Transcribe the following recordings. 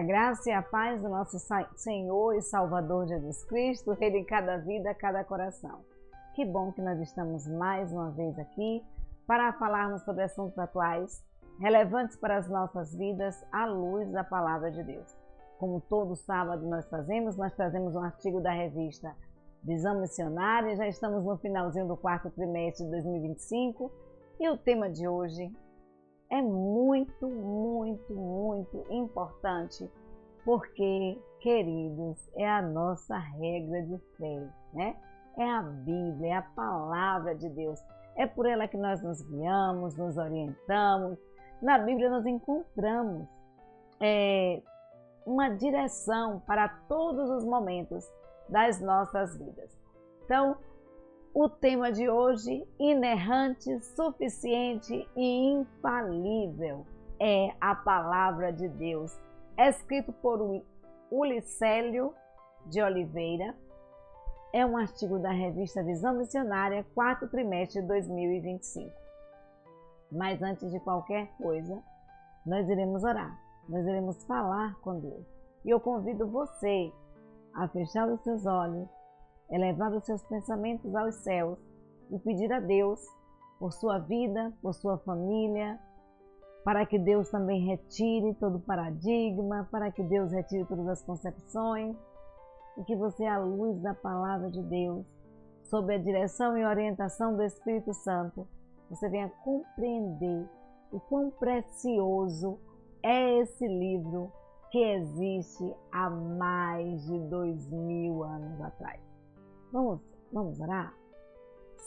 graça e a paz do nosso Senhor e Salvador Jesus Cristo, Rei de cada vida, cada coração. Que bom que nós estamos mais uma vez aqui para falarmos sobre assuntos atuais, relevantes para as nossas vidas, à luz da Palavra de Deus. Como todo sábado nós trazemos um artigo da revista Visão Missionária. Já estamos no finalzinho do quarto trimestre de 2025 e o tema de hoje é muito importante, porque, queridos, é a nossa regra de fé, né? É a Bíblia, é a Palavra de Deus. É por ela que nós nos guiamos, nos orientamos. Na Bíblia nós encontramos uma direção para todos os momentos das nossas vidas. Então, o tema de hoje, inerrante, suficiente e infalível, é a Palavra de Deus. É escrito por Ulicélio de Oliveira. É um artigo da revista Visão Missionária, quarto trimestre de 2025. Mas antes de qualquer coisa, nós iremos orar. Nós iremos falar com Deus. E eu convido você a fechar os seus olhos, elevar os seus pensamentos aos céus e pedir a Deus por sua vida, por sua família, para que Deus também retire todo paradigma, para que Deus retire todas as concepções e que você, à luz da Palavra de Deus, sob a direção e orientação do Espírito Santo, você venha compreender o quão precioso é esse livro que existe há mais de 2000 anos atrás. Vamos orar?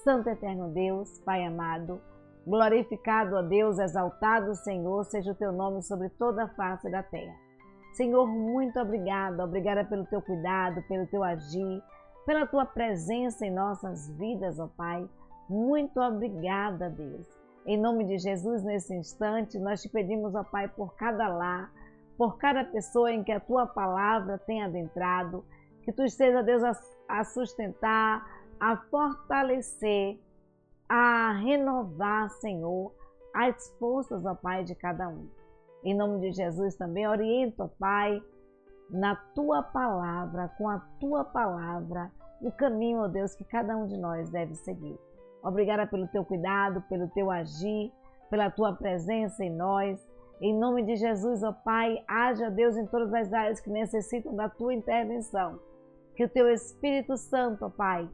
Santo Eterno Deus, Pai amado, glorificado a Deus, exaltado Senhor, seja o teu nome sobre toda a face da terra. Senhor, muito obrigada pelo teu cuidado, pelo teu agir, pela tua presença em nossas vidas, ó Pai. Muito obrigada, Deus. Em nome de Jesus, nesse instante, nós te pedimos, ó Pai, por cada lar, por cada pessoa em que a tua palavra tem adentrado, que tu esteja, Deus, a sustentar, a fortalecer, a renovar, Senhor, as forças, ó Pai, de cada um. Em nome de Jesus também orienta, ó Pai, na tua palavra, com a tua palavra, o caminho, ó Deus, que cada um de nós deve seguir. Obrigada pelo teu cuidado, pelo teu agir, pela tua presença em nós. Em nome de Jesus, ó Pai, haja, Deus, em todas as áreas que necessitam da tua intervenção. Que o teu Espírito Santo, ó Pai,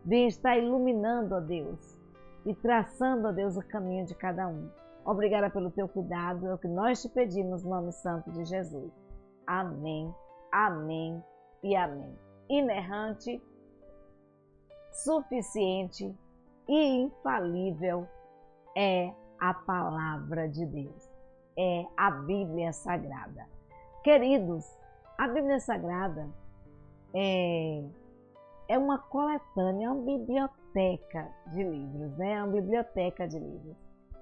venha estar iluminando, ó Deus, e traçando, ó Deus, o caminho de cada um. Obrigada pelo teu cuidado, é o que nós te pedimos no nome santo de Jesus. Amém, amém e amém. Inerrante, suficiente e infalível é a Palavra de Deus. É a Bíblia Sagrada. Queridos, a Bíblia Sagrada é uma coletânea, é uma biblioteca de livros, né? É uma biblioteca de livros.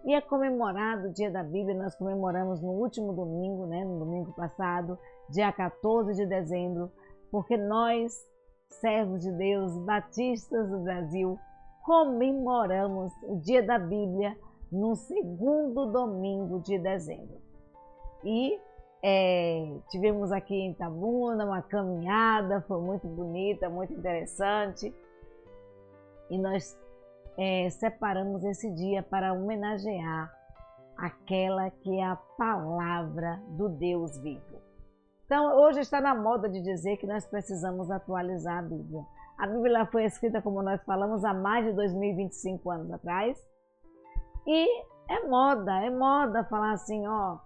E é comemorado o Dia da Bíblia, nós comemoramos no último domingo, né? No domingo passado, dia 14 de dezembro, porque nós, servos de Deus, batistas do Brasil, comemoramos o Dia da Bíblia no segundo domingo de dezembro. E tivemos aqui em Itabuna uma caminhada, foi muito bonita, muito interessante. E nós separamos esse dia para homenagear aquela que é a Palavra do Deus vivo. Então, hoje está na moda de dizer que nós precisamos atualizar a Bíblia. A Bíblia foi escrita, como nós falamos, há mais de 2025 anos atrás. E é moda falar assim, ó,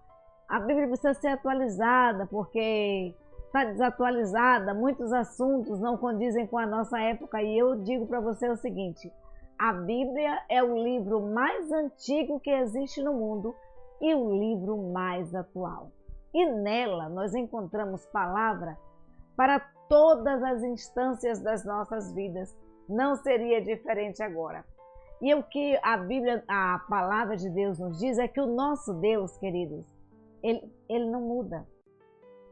a Bíblia precisa ser atualizada porque está desatualizada, muitos assuntos não condizem com a nossa época. E eu digo para você o seguinte, a Bíblia é o livro mais antigo que existe no mundo e o livro mais atual. E nela nós encontramos palavra para todas as instâncias das nossas vidas. Não seria diferente agora. E o que a Bíblia, a Palavra de Deus nos diz é que o nosso Deus, queridos, ele não muda.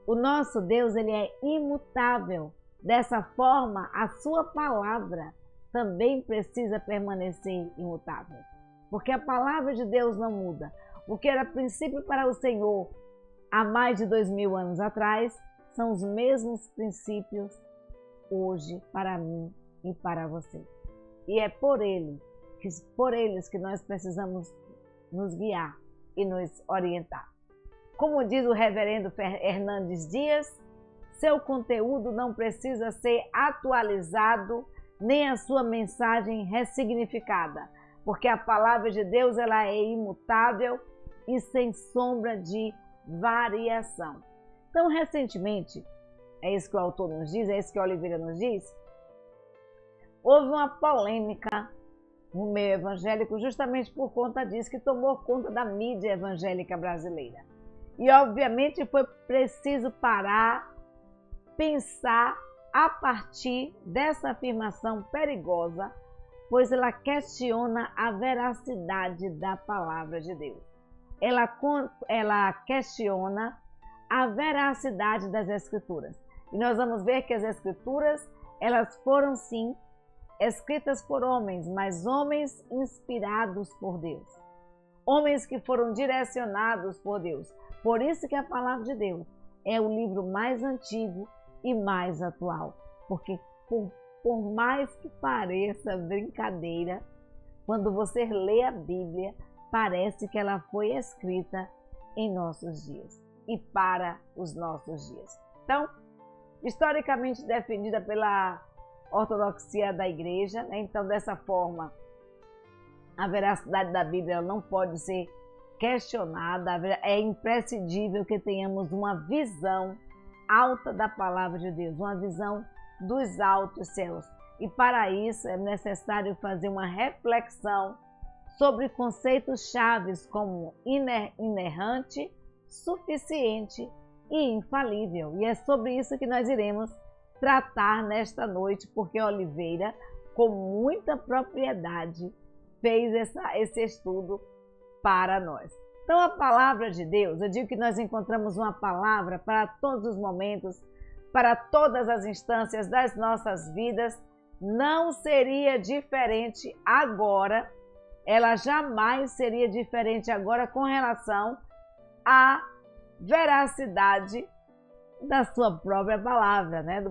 O nosso Deus, ele é imutável. Dessa forma, a sua palavra também precisa permanecer imutável. Porque a Palavra de Deus não muda. O que era princípio para o Senhor há mais de 2000 anos atrás, são os mesmos princípios hoje para mim e para você. E é por eles que nós precisamos nos guiar e nos orientar. Como diz o reverendo Hernandes Dias, seu conteúdo não precisa ser atualizado, nem a sua mensagem ressignificada, porque a palavra de Deus ela é imutável e sem sombra de variação. Então, recentemente, é isso que o autor nos diz, é isso que Oliveira nos diz, houve uma polêmica no meio evangélico justamente por conta disso, que tomou conta da mídia evangélica brasileira. E, obviamente, foi preciso parar, pensar a partir dessa afirmação perigosa, pois ela questiona a veracidade da palavra de Deus. Ela questiona a veracidade das Escrituras. E nós vamos ver que as Escrituras, elas foram sim escritas por homens, mas homens inspirados por Deus. Homens que foram direcionados por Deus. Por isso que a palavra de Deus é o livro mais antigo e mais atual. Porque por mais que pareça brincadeira, quando você lê a Bíblia, parece que ela foi escrita em nossos dias e para os nossos dias. Então, historicamente definida pela ortodoxia da igreja, né? Então, dessa forma, a veracidade da Bíblia não pode ser questionada, é imprescindível que tenhamos uma visão alta da palavra de Deus, uma visão dos altos céus. E para isso é necessário fazer uma reflexão sobre conceitos chaves como inerrante, suficiente e infalível. E é sobre isso que nós iremos tratar nesta noite, porque Oliveira, com muita propriedade, fez esse estudo para nós. Então, a palavra de Deus, eu digo que nós encontramos uma palavra para todos os momentos, para todas as instâncias das nossas vidas. Não seria diferente agora, ela jamais seria diferente agora com relação à veracidade da sua própria palavra, né?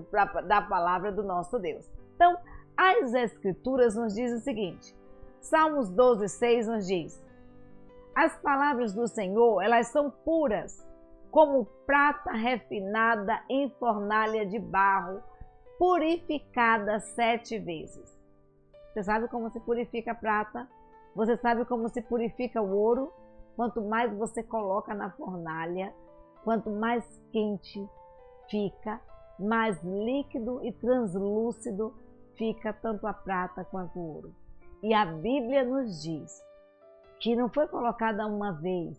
Da palavra do nosso Deus. Então, as Escrituras nos dizem o seguinte, Salmos 12:6 nos diz: as palavras do Senhor, elas são puras, como prata refinada em fornalha de barro, purificada 7 vezes. Você sabe como se purifica a prata? Você sabe como se purifica o ouro? Quanto mais você coloca na fornalha, quanto mais quente fica, mais líquido e translúcido fica tanto a prata quanto o ouro. E a Bíblia nos diz que não foi colocada uma vez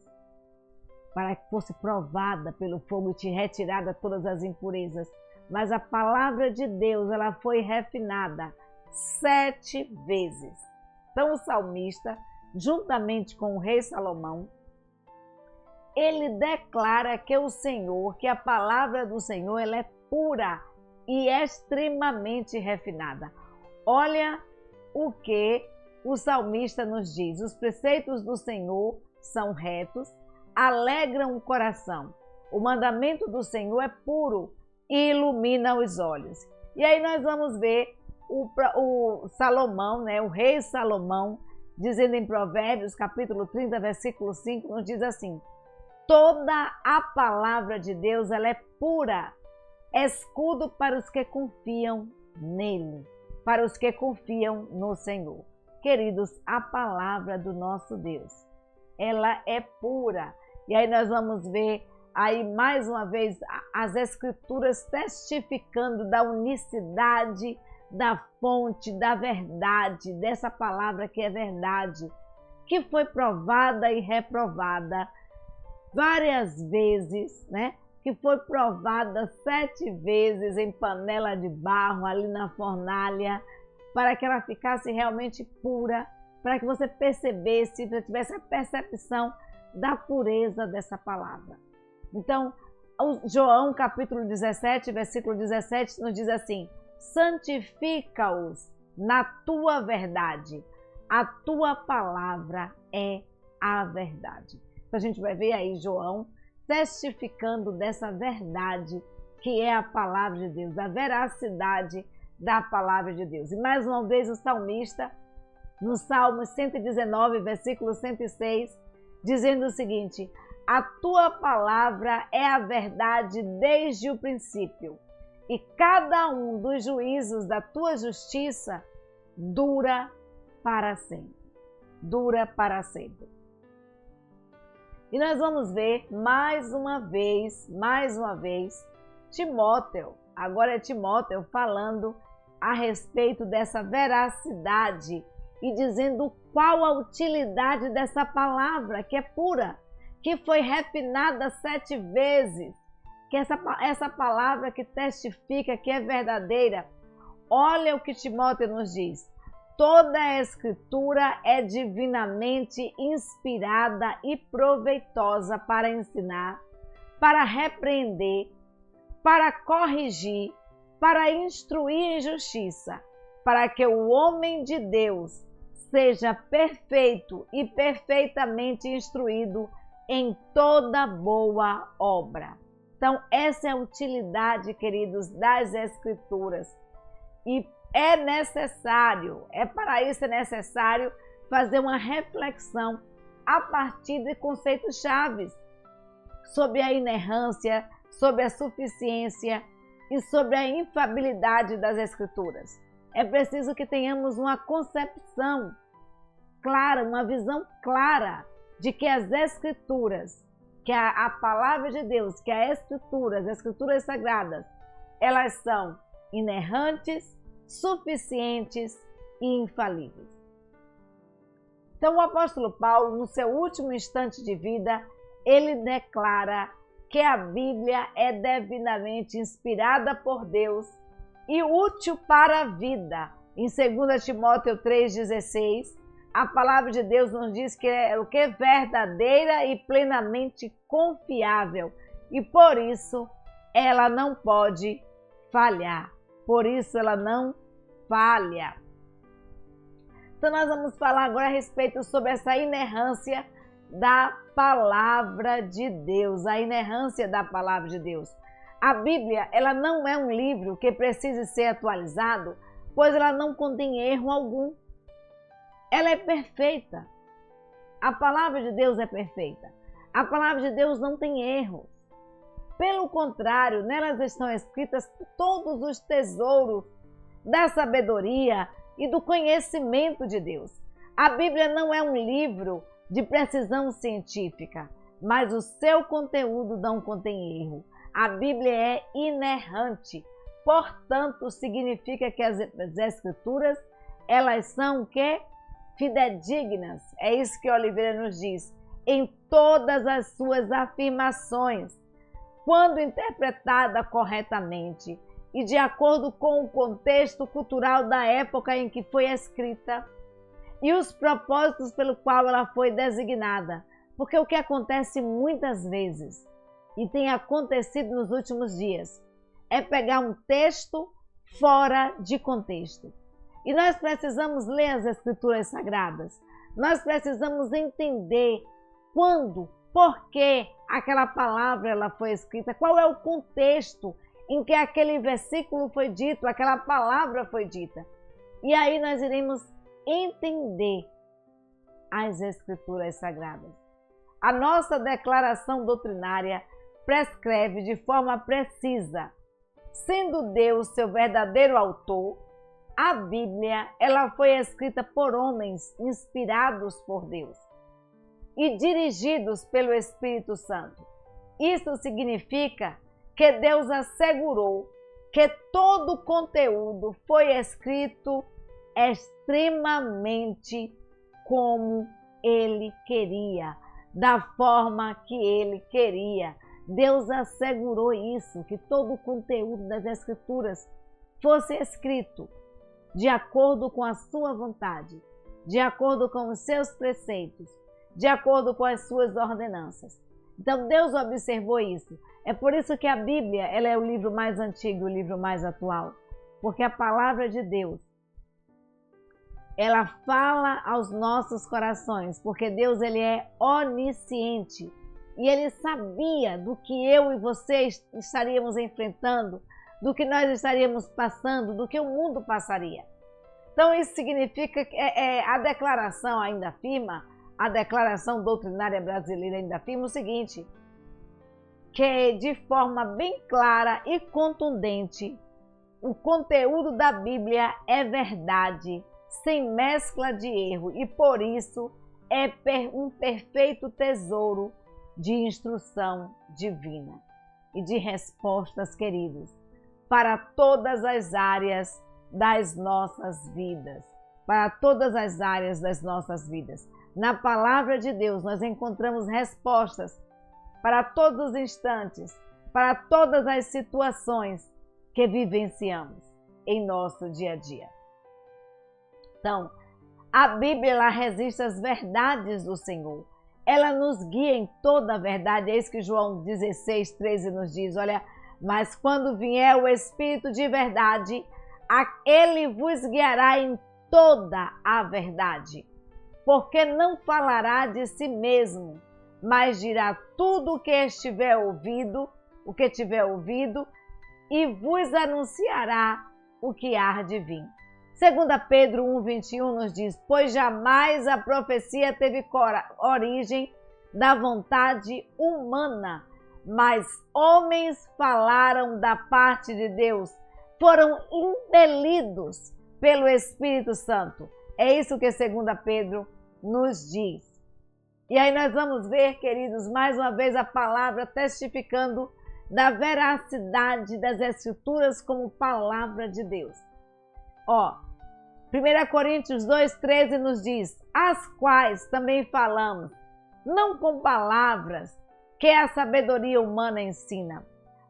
para que fosse provada pelo fogo e te retirada todas as impurezas, mas a palavra de Deus ela foi refinada 7 vezes. Então o salmista, juntamente com o rei Salomão, ele declara que o Senhor, que a palavra do Senhor ela é pura e extremamente refinada. Olha o que o salmista nos diz: os preceitos do Senhor são retos, alegram o coração. O mandamento do Senhor é puro e ilumina os olhos. E aí nós vamos ver o Salomão, né, o rei Salomão, dizendo em Provérbios, capítulo 30, versículo 5, nos diz assim: toda a palavra de Deus ela é pura, escudo para os que confiam nele, para os que confiam no Senhor. Queridos, a palavra do nosso Deus, ela é pura. E aí nós vamos ver aí mais uma vez as Escrituras testificando da unicidade, da fonte, da verdade, dessa palavra que é verdade, que foi provada e reprovada várias vezes, né? Que foi provada 7 vezes em panela de barro, ali na fornalha, para que ela ficasse realmente pura, para que você percebesse, você tivesse a percepção da pureza dessa palavra. Então, João capítulo 17, versículo 17, nos diz assim: santifica-os na tua verdade, a tua palavra é a verdade. Então a gente vai ver aí João testificando dessa verdade que é a palavra de Deus, a veracidade da palavra de Deus. E mais uma vez o salmista, no Salmo 119, versículo 106, dizendo o seguinte: a tua palavra é a verdade desde o princípio, e cada um dos juízos da tua justiça dura para sempre. Dura para sempre. E nós vamos ver mais uma vez, Timóteo, agora é Timóteo falando a respeito dessa veracidade e dizendo qual a utilidade dessa palavra que é pura, que foi refinada 7 vezes, que essa palavra que testifica que é verdadeira. Olha o que Timóteo nos diz: toda a escritura é divinamente inspirada e proveitosa para ensinar, para repreender, para corrigir, para instruir em justiça, para que o homem de Deus seja perfeito e perfeitamente instruído em toda boa obra. Então, essa é a utilidade, queridos, das Escrituras. E para isso é necessário fazer uma reflexão a partir de conceitos chaves sobre a inerrância, sobre a suficiência e sobre a infalibilidade das Escrituras. É preciso que tenhamos uma concepção clara, uma visão clara de que as Escrituras, que a palavra de Deus, que as Escrituras sagradas, elas são inerrantes, suficientes e infalíveis. Então o apóstolo Paulo, no seu último instante de vida, ele declara que a Bíblia é divinamente inspirada por Deus e útil para a vida. Em 2 Timóteo 3,16, a palavra de Deus nos diz que é o que é verdadeira e plenamente confiável, e por isso ela não pode falhar. Por isso ela não falha. Então nós vamos falar agora a respeito sobre essa inerrância da palavra de Deus, a inerrância da palavra de Deus. A Bíblia, ela não é um livro que precise ser atualizado, pois ela não contém erro algum. Ela é perfeita. A palavra de Deus é perfeita. A palavra de Deus não tem erros. Pelo contrário, nelas estão escritas todos os tesouros da sabedoria e do conhecimento de Deus. A Bíblia não é um livro de precisão científica, mas o seu conteúdo não contém erro. A Bíblia é inerrante, portanto, significa que as Escrituras, elas são o quê? Fidedignas. É isso que Oliveira nos diz, em todas as suas afirmações, quando interpretada corretamente e de acordo com o contexto cultural da época em que foi escrita e os propósitos pelo qual ela foi designada. Porque o que acontece muitas vezes, e tem acontecido nos últimos dias, é pegar um texto fora de contexto. E nós precisamos ler as Escrituras Sagradas. Nós precisamos entender quando, por que aquela palavra ela foi escrita, qual é o contexto em que aquele versículo foi dito, aquela palavra foi dita. E aí nós iremos entender as Escrituras Sagradas. A nossa declaração doutrinária prescreve de forma precisa, sendo Deus seu verdadeiro autor, a Bíblia, ela foi escrita por homens inspirados por Deus e dirigidos pelo Espírito Santo. Isso significa que Deus assegurou que todo o conteúdo foi escrito extremamente como Ele queria, da forma que Ele queria. Deus assegurou isso, que todo o conteúdo das Escrituras fosse escrito de acordo com a sua vontade, de acordo com os seus preceitos, de acordo com as suas ordenanças. Então Deus observou isso. É por isso que a Bíblia, ela é o livro mais antigo, o livro mais atual, porque a palavra de Deus, ela fala aos nossos corações, porque Deus, ele é onisciente e ele sabia do que eu e você estaríamos enfrentando, do que nós estaríamos passando, do que o mundo passaria. Então isso significa que a declaração ainda afirma, a declaração doutrinária brasileira ainda afirma o seguinte, que de forma bem clara e contundente, o conteúdo da Bíblia é verdade, sem mescla de erro, e por isso é um perfeito tesouro de instrução divina e de respostas, queridos, para todas as áreas das nossas vidas, para todas as áreas das nossas vidas. Na palavra de Deus nós encontramos respostas para todos os instantes, para todas as situações que vivenciamos em nosso dia a dia. Então, a Bíblia ela resiste às verdades do Senhor. Ela nos guia em toda a verdade. É isso que João 16:13 nos diz. Olha, mas quando vier o Espírito de verdade, ele vos guiará em toda a verdade, porque não falará de si mesmo, mas dirá tudo o que tiver ouvido, e vos anunciará o que há de vir. 2 Pedro 1:21 nos diz, pois jamais a profecia teve origem da vontade humana, mas homens falaram da parte de Deus, foram impelidos pelo Espírito Santo. É isso que 2 Pedro nos diz. E aí nós vamos ver, queridos, mais uma vez a palavra testificando da veracidade das Escrituras como palavra de Deus. 1 Coríntios 2:13 nos diz, as quais também falamos, não com palavras que a sabedoria humana ensina,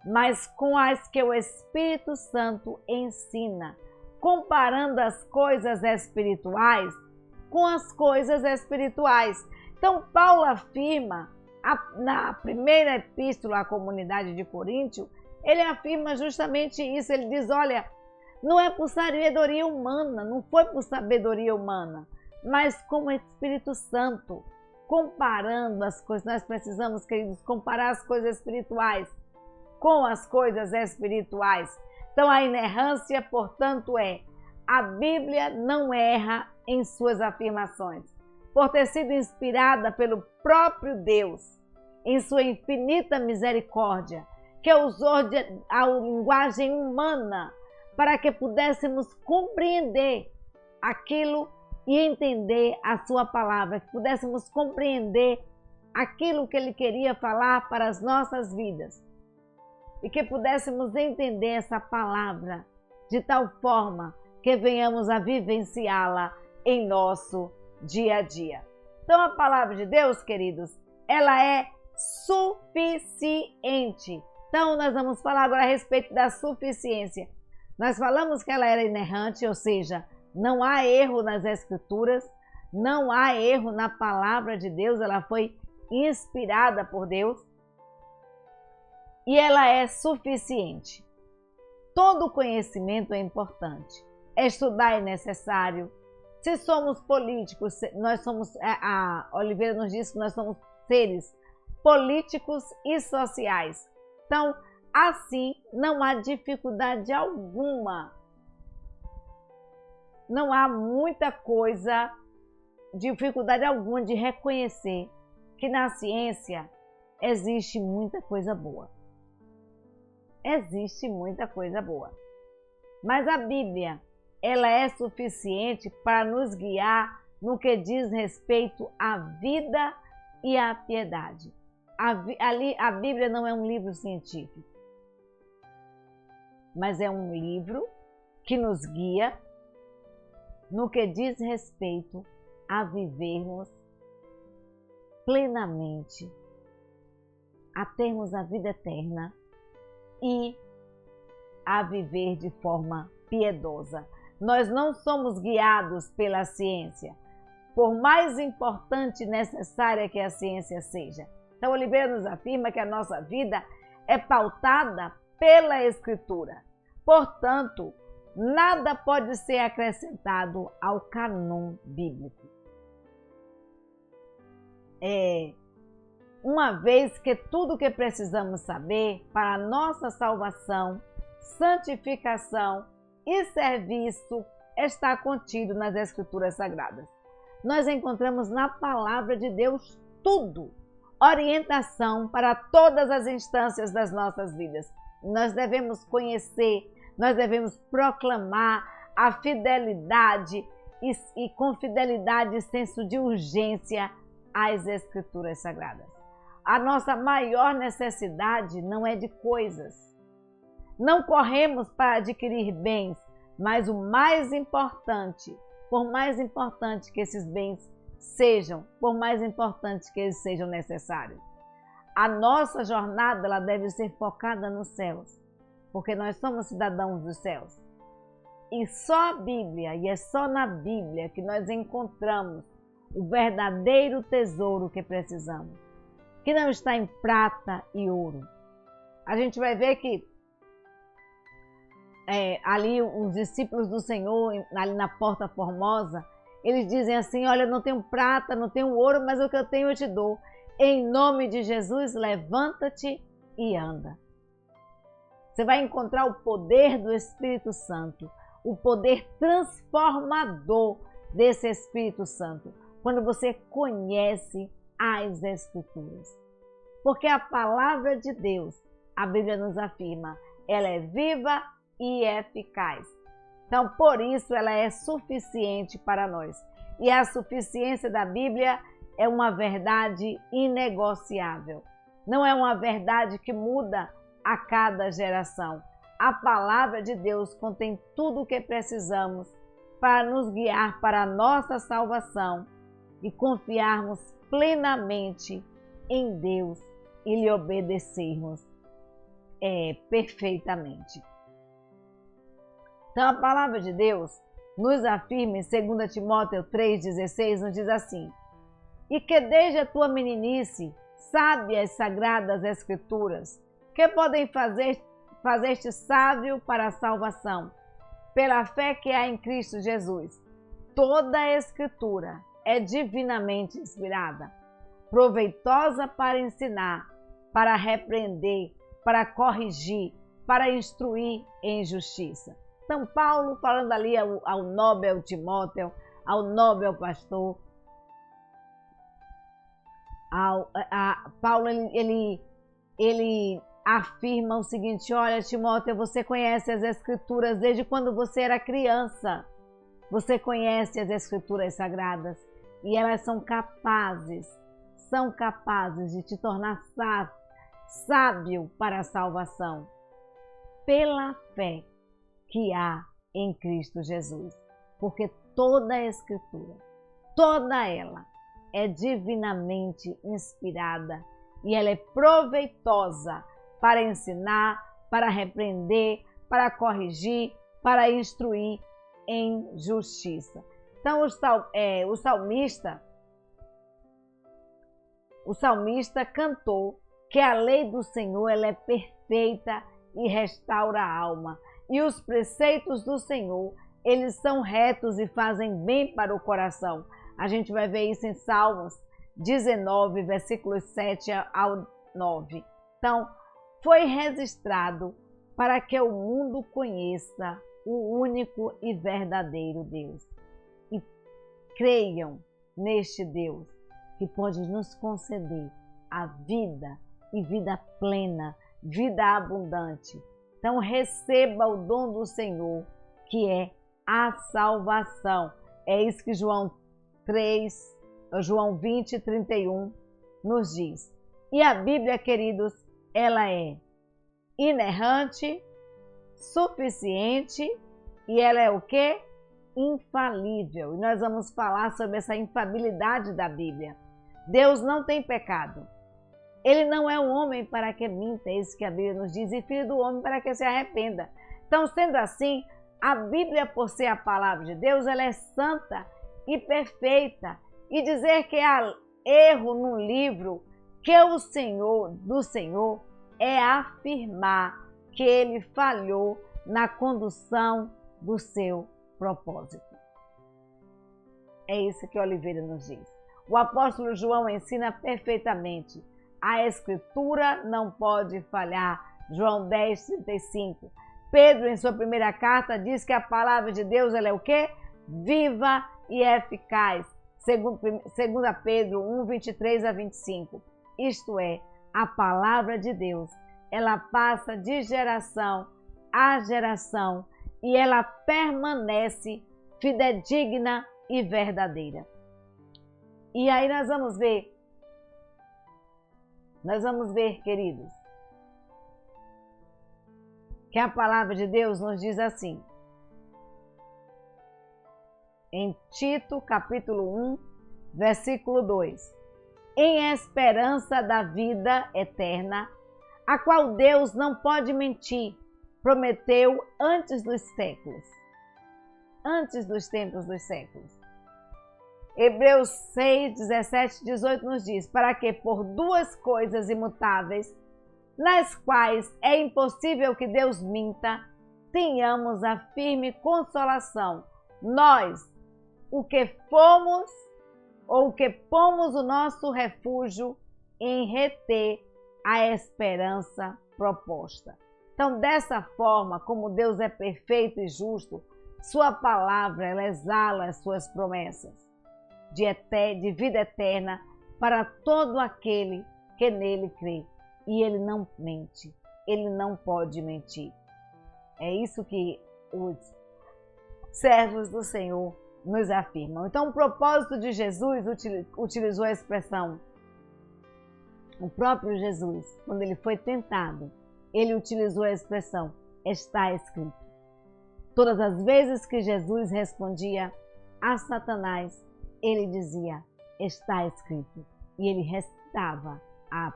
mas com as que o Espírito Santo ensina, comparando as coisas espirituais com as coisas espirituais. Então, Paulo afirma, na primeira epístola à comunidade de Coríntio, ele afirma justamente isso. Ele diz, olha, não é por sabedoria humana, não foi por sabedoria humana, mas com o Espírito Santo, comparando as coisas. Nós precisamos, queridos, comparar as coisas espirituais com as coisas espirituais. Então, a inerrância, portanto, a Bíblia não erra em suas afirmações, por ter sido inspirada pelo próprio Deus, em sua infinita misericórdia, que usou a linguagem humana para que pudéssemos compreender aquilo e entender a sua palavra, que pudéssemos compreender aquilo que ele queria falar para as nossas vidas e que pudéssemos entender essa palavra de tal forma que venhamos a vivenciá-la em nosso dia a dia. Então a palavra de Deus, queridos, ela é suficiente. Então nós vamos falar agora a respeito da suficiência. Nós falamos que ela era inerrante, ou seja, não há erro nas Escrituras, não há erro na palavra de Deus, ela foi inspirada por Deus e ela é suficiente. Todo conhecimento é importante, estudar é necessário. Se somos políticos, nós somos, a Oliveira nos diz que nós somos seres políticos e sociais. Então, assim, não há dificuldade alguma. Não há muita coisa, dificuldade alguma de reconhecer que na ciência existe muita coisa boa. Existe muita coisa boa. Mas a Bíblia, ela é suficiente para nos guiar no que diz respeito à vida e à piedade. A Bíblia não é um livro científico, mas é um livro que nos guia no que diz respeito a vivermos plenamente, a termos a vida eterna e a viver de forma piedosa. Nós não somos guiados pela ciência, por mais importante e necessária que a ciência seja. Então, Oliveira nos afirma que a nossa vida é pautada pela Escritura. Portanto, nada pode ser acrescentado ao cânon bíblico. uma vez que tudo o que precisamos saber para a nossa salvação, santificação e serviço está contido nas Escrituras Sagradas. Nós encontramos na Palavra de Deus tudo, orientação para todas as instâncias das nossas vidas. Nós devemos conhecer, nós devemos proclamar a fidelidade e com fidelidade e senso de urgência às Escrituras Sagradas. A nossa maior necessidade não é de coisas. Não corremos para adquirir bens, mas o mais importante, por mais importante que esses bens sejam, por mais importante que eles sejam necessários, a nossa jornada ela deve ser focada nos céus, porque nós somos cidadãos dos céus. E só a Bíblia, e é só na Bíblia que nós encontramos o verdadeiro tesouro que precisamos, que não está em prata e ouro. A gente vai ver que ali os discípulos do Senhor, ali na Porta Formosa, eles dizem assim: olha, eu não tenho prata, não tenho ouro, mas o que eu tenho eu te dou. Em nome de Jesus, levanta-te e anda. Você vai encontrar o poder do Espírito Santo, o poder transformador desse Espírito Santo, quando você conhece as Escrituras. Porque a palavra de Deus, a Bíblia nos afirma, ela é viva e eficaz. Então, por isso, ela é suficiente para nós. E a suficiência da Bíblia é uma verdade inegociável. Não é uma verdade que muda a cada geração. A palavra de Deus contém tudo o que precisamos para nos guiar para a nossa salvação e confiarmos plenamente em Deus e lhe obedecermos perfeitamente. Então, a palavra de Deus nos afirma em 2 Timóteo 3,16, nos diz assim: e que desde a tua meninice sabe as sagradas Escrituras, que podem fazer-te sábio para a salvação, pela fé que há em Cristo Jesus. Toda a Escritura é divinamente inspirada, proveitosa para ensinar, para repreender, para corrigir, para instruir em justiça. Então, Paulo, falando ali ao nobel Timóteo, ao nobel pastor, Paulo ele afirma o seguinte: olha, Timóteo, você conhece as Escrituras desde quando você era criança. Você conhece as Escrituras Sagradas e elas são capazes de te tornar sábio para a salvação, pela fé que há em Cristo Jesus. Porque toda a Escritura, toda ela, é divinamente inspirada e ela é proveitosa para ensinar, para repreender, para corrigir, para instruir em justiça. Então, o salmista cantou que a lei do Senhor ela é perfeita e restaura a alma. E os preceitos do Senhor, eles são retos e fazem bem para o coração. A gente vai ver isso em Salmos 19, versículos 7 ao 9. Então, foi registrado para que o mundo conheça o único e verdadeiro Deus. E creiam neste Deus que pode nos conceder a vida e vida plena, vida abundante. Então, receba o dom do Senhor, que é a salvação. É isso que João 20, 31 nos diz. E a Bíblia, queridos, ela é inerrante, suficiente e ela é o quê? Infalível. E nós vamos falar sobre essa infalibilidade da Bíblia. Deus não tem pecado. Ele não é um homem para que minta, é isso que a Bíblia nos diz, e filho do homem para que se arrependa. Então, sendo assim, a Bíblia, por ser a palavra de Deus, ela é santa e perfeita. E dizer que há erro no livro que do Senhor é afirmar que ele falhou na condução do seu propósito. É isso que Oliveira nos diz. O apóstolo João ensina perfeitamente A Escritura não pode falhar. João 10, 35. Pedro, em sua primeira carta, diz que a palavra de Deus ela é o quê? Viva e eficaz. Segundo Pedro 1, 23 a 25. Isto é, a palavra de Deus, ela passa de geração a geração e ela permanece fidedigna e verdadeira. E aí nós vamos ver, queridos, que a palavra de Deus nos diz assim, em Tito, capítulo 1, versículo 2. Em esperança da vida eterna, a qual Deus não pode mentir, prometeu antes dos séculos, antes dos tempos dos séculos. Hebreus 6, 17 e 18 nos diz, para que por duas coisas imutáveis, nas quais é impossível que Deus minta, tenhamos a firme consolação, nós, o que fomos ou o que pomos o nosso refúgio em reter a esperança proposta. Então, dessa forma, como Deus é perfeito e justo, sua palavra ela exala as suas promessas de vida eterna para todo aquele que nele crê. E ele não mente, ele não pode mentir. É isso que os servos do Senhor nos afirmam. Então, o propósito de Jesus utilizou a expressão. O próprio Jesus, quando ele foi tentado, ele utilizou a expressão, está escrito. Todas as vezes que Jesus respondia a Satanás, ele dizia, está escrito. E ele recitava as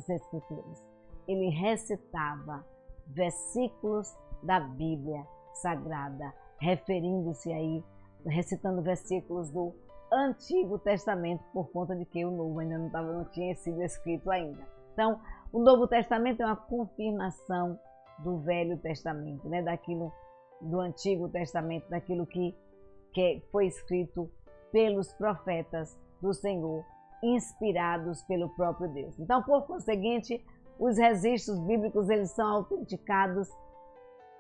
Escrituras. Ele recitava versículos da Bíblia Sagrada, referindo-se aí, recitando versículos do Antigo Testamento, por conta de que o Novo ainda não tinha sido escrito ainda. Então, o Novo Testamento é uma confirmação do Velho Testamento, né? Daquilo do Antigo Testamento, daquilo que foi escrito pelos profetas do Senhor, inspirados pelo próprio Deus. Então, por conseguinte, os registros bíblicos eles são autenticados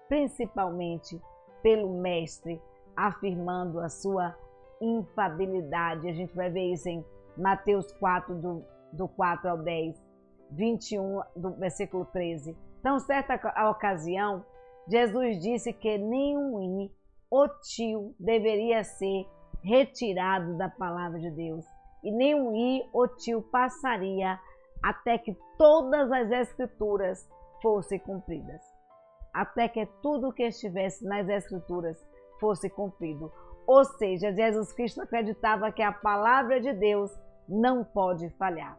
principalmente pelo Mestre, afirmando a sua infabilidade. A gente vai ver isso em Mateus 4, do 4 ao 10, 21, do versículo 13. Então, certa ocasião, Jesus disse que nenhum i ou tio deveria ser retirado da palavra de Deus, e nenhum i ou tio passaria até que todas as Escrituras fossem cumpridas. Até que tudo que estivesse nas Escrituras fosse cumprido. Ou seja, Jesus Cristo acreditava que a palavra de Deus não pode falhar.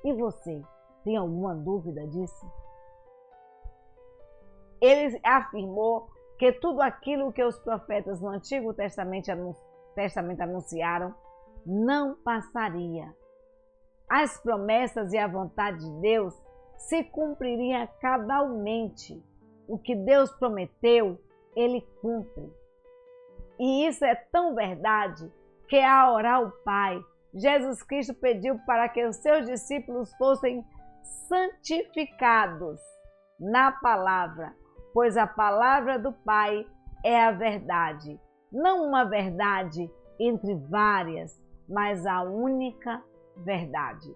E você, tem alguma dúvida disso? Ele afirmou que tudo aquilo que os profetas no Antigo Testamento anunciaram não passaria. As promessas e a vontade de Deus se cumpririam cabalmente. O que Deus prometeu, Ele cumpre. E isso é tão verdade que ao orar ao Pai, Jesus Cristo pediu para que os seus discípulos fossem santificados na palavra, pois a palavra do Pai é a verdade. Não uma verdade entre várias, mas a única verdade.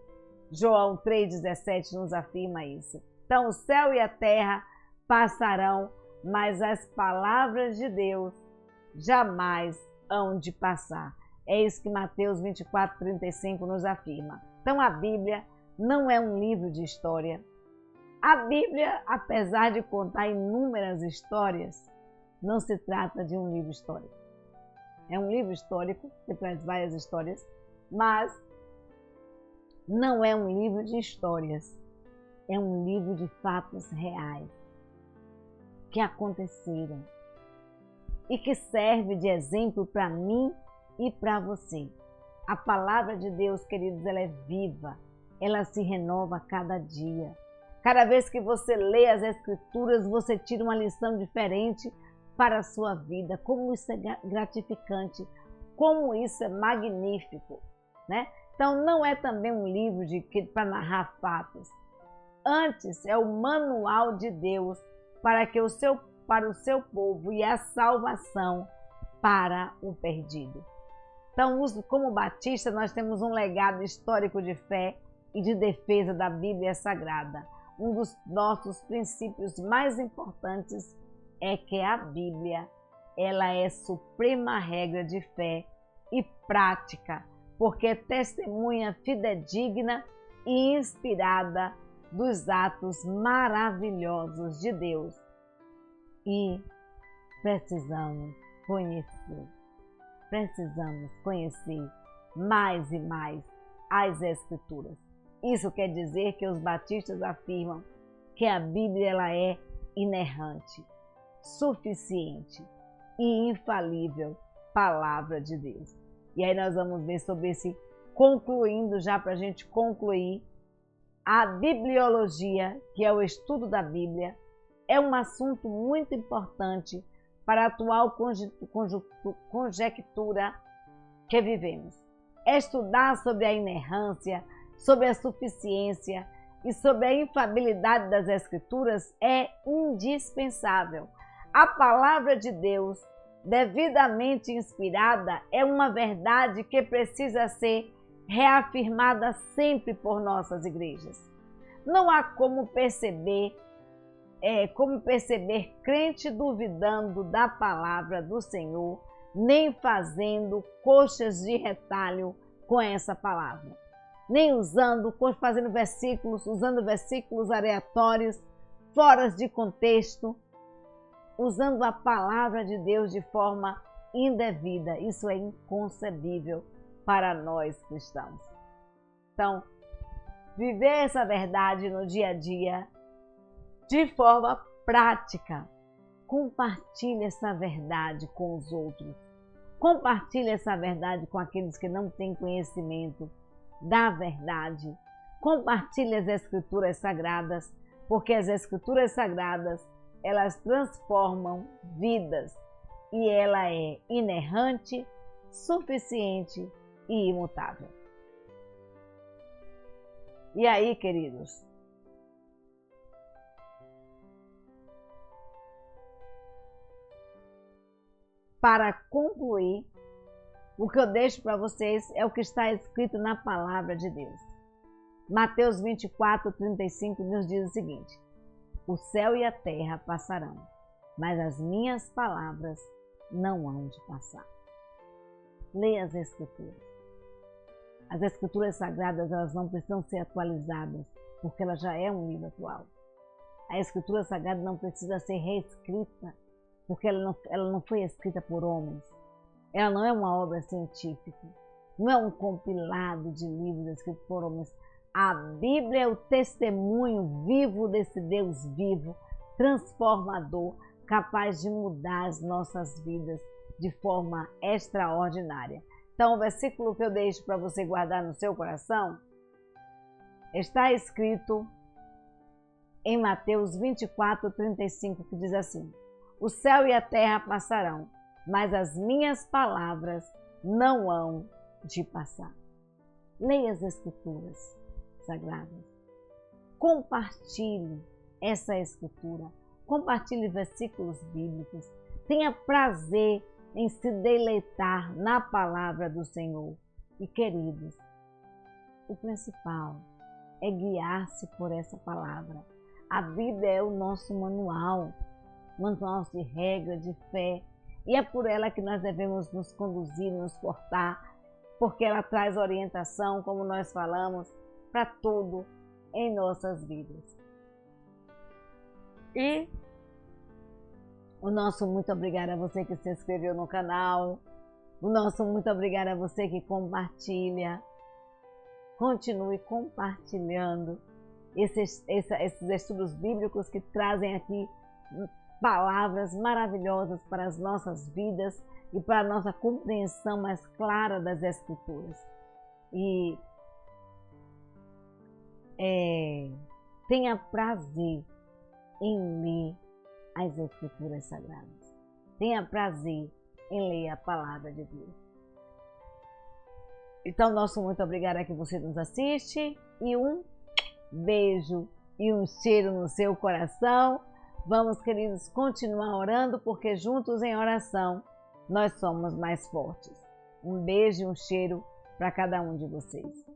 João 3,17 nos afirma isso. Então o céu e a terra passarão, mas as palavras de Deus jamais hão de passar. É isso que Mateus 24:35 nos afirma. Então a Bíblia não é um livro de história. A Bíblia, apesar de contar inúmeras histórias, não se trata de um livro histórico. É um livro histórico que traz várias histórias, mas não é um livro de histórias. É um livro de fatos reais que aconteceram e que serve de exemplo para mim e para você. A palavra de Deus, queridos, ela é viva, ela se renova a cada dia. Cada vez que você lê as Escrituras, você tira uma lição diferente para a sua vida. Como isso é gratificante, como isso é magnífico, né? Então, não é também um livro para narrar fatos. Antes, é o manual de Deus para o seu povo e a salvação para o perdido. Então, como batista, nós temos um legado histórico de fé e de defesa da Bíblia Sagrada. Um dos nossos princípios mais importantes é que a Bíblia, ela é suprema regra de fé e prática, porque é testemunha fidedigna e inspirada dos atos maravilhosos de Deus. E precisamos conhecer mais e mais as Escrituras. Isso quer dizer que os batistas afirmam que a Bíblia ela é inerrante, suficiente e infalível palavra de Deus. E aí nós vamos ver sobre concluindo já para a gente concluir, a bibliologia, que é o estudo da Bíblia, é um assunto muito importante para a atual conjectura que vivemos. É estudar sobre a inerrância, sobre a suficiência e sobre a infalibilidade das Escrituras é indispensável. A palavra de Deus, devidamente inspirada, é uma verdade que precisa ser reafirmada sempre por nossas igrejas. Não há como perceber crente duvidando da palavra do Senhor, nem fazendo coxas de retalho com essa palavra, nem usando versículos aleatórios, fora de contexto, usando a palavra de Deus de forma indevida. Isso é inconcebível para nós cristãos. Então, viver essa verdade no dia a dia, de forma prática. Compartilhe essa verdade com os outros. Compartilhe essa verdade com aqueles que não têm conhecimento da verdade. Compartilhe as Escrituras Sagradas, porque as Escrituras Sagradas, elas transformam vidas e ela é inerrante, suficiente e imutável. E aí, queridos? Para concluir, o que eu deixo para vocês é o que está escrito na palavra de Deus. Mateus 24, 35 nos diz o seguinte: o céu e a terra passarão, mas as minhas palavras não hão de passar. Leia as Escrituras. As Escrituras Sagradas, elas não precisam ser atualizadas, porque ela já é um livro atual. A Escritura Sagrada não precisa ser reescrita, porque ela não foi escrita por homens. Ela não é uma obra científica, não é um compilado de livros escritos por homens. A Bíblia é o testemunho vivo desse Deus vivo, transformador, capaz de mudar as nossas vidas de forma extraordinária. Então, o versículo que eu deixo para você guardar no seu coração está escrito em Mateus 24, 35, que diz assim: o céu e a terra passarão, mas as minhas palavras não hão de passar. Leia as Escrituras Sagradas. Compartilhe essa Escritura. Compartilhe versículos bíblicos. Tenha prazer em se deleitar na palavra do Senhor. E, queridos, o principal é guiar-se por essa palavra. A Bíblia é o nosso manual de regra, de fé. E é por ela que nós devemos nos conduzir, nos portar, porque ela traz orientação, como nós falamos, para tudo em nossas vidas. E o nosso muito obrigado a você que se inscreveu no canal. O nosso muito obrigado a você que compartilha. Continue compartilhando esses estudos bíblicos que trazem aqui palavras maravilhosas para as nossas vidas e para a nossa compreensão mais clara das Escrituras. E tenha prazer em ler as Escrituras Sagradas. Tenha prazer em ler a palavra de Deus. Então, nosso muito obrigado a que você nos assiste e um beijo e um cheiro no seu coração. Vamos, queridos, continuar orando, porque juntos em oração nós somos mais fortes. Um beijo e um cheiro para cada um de vocês.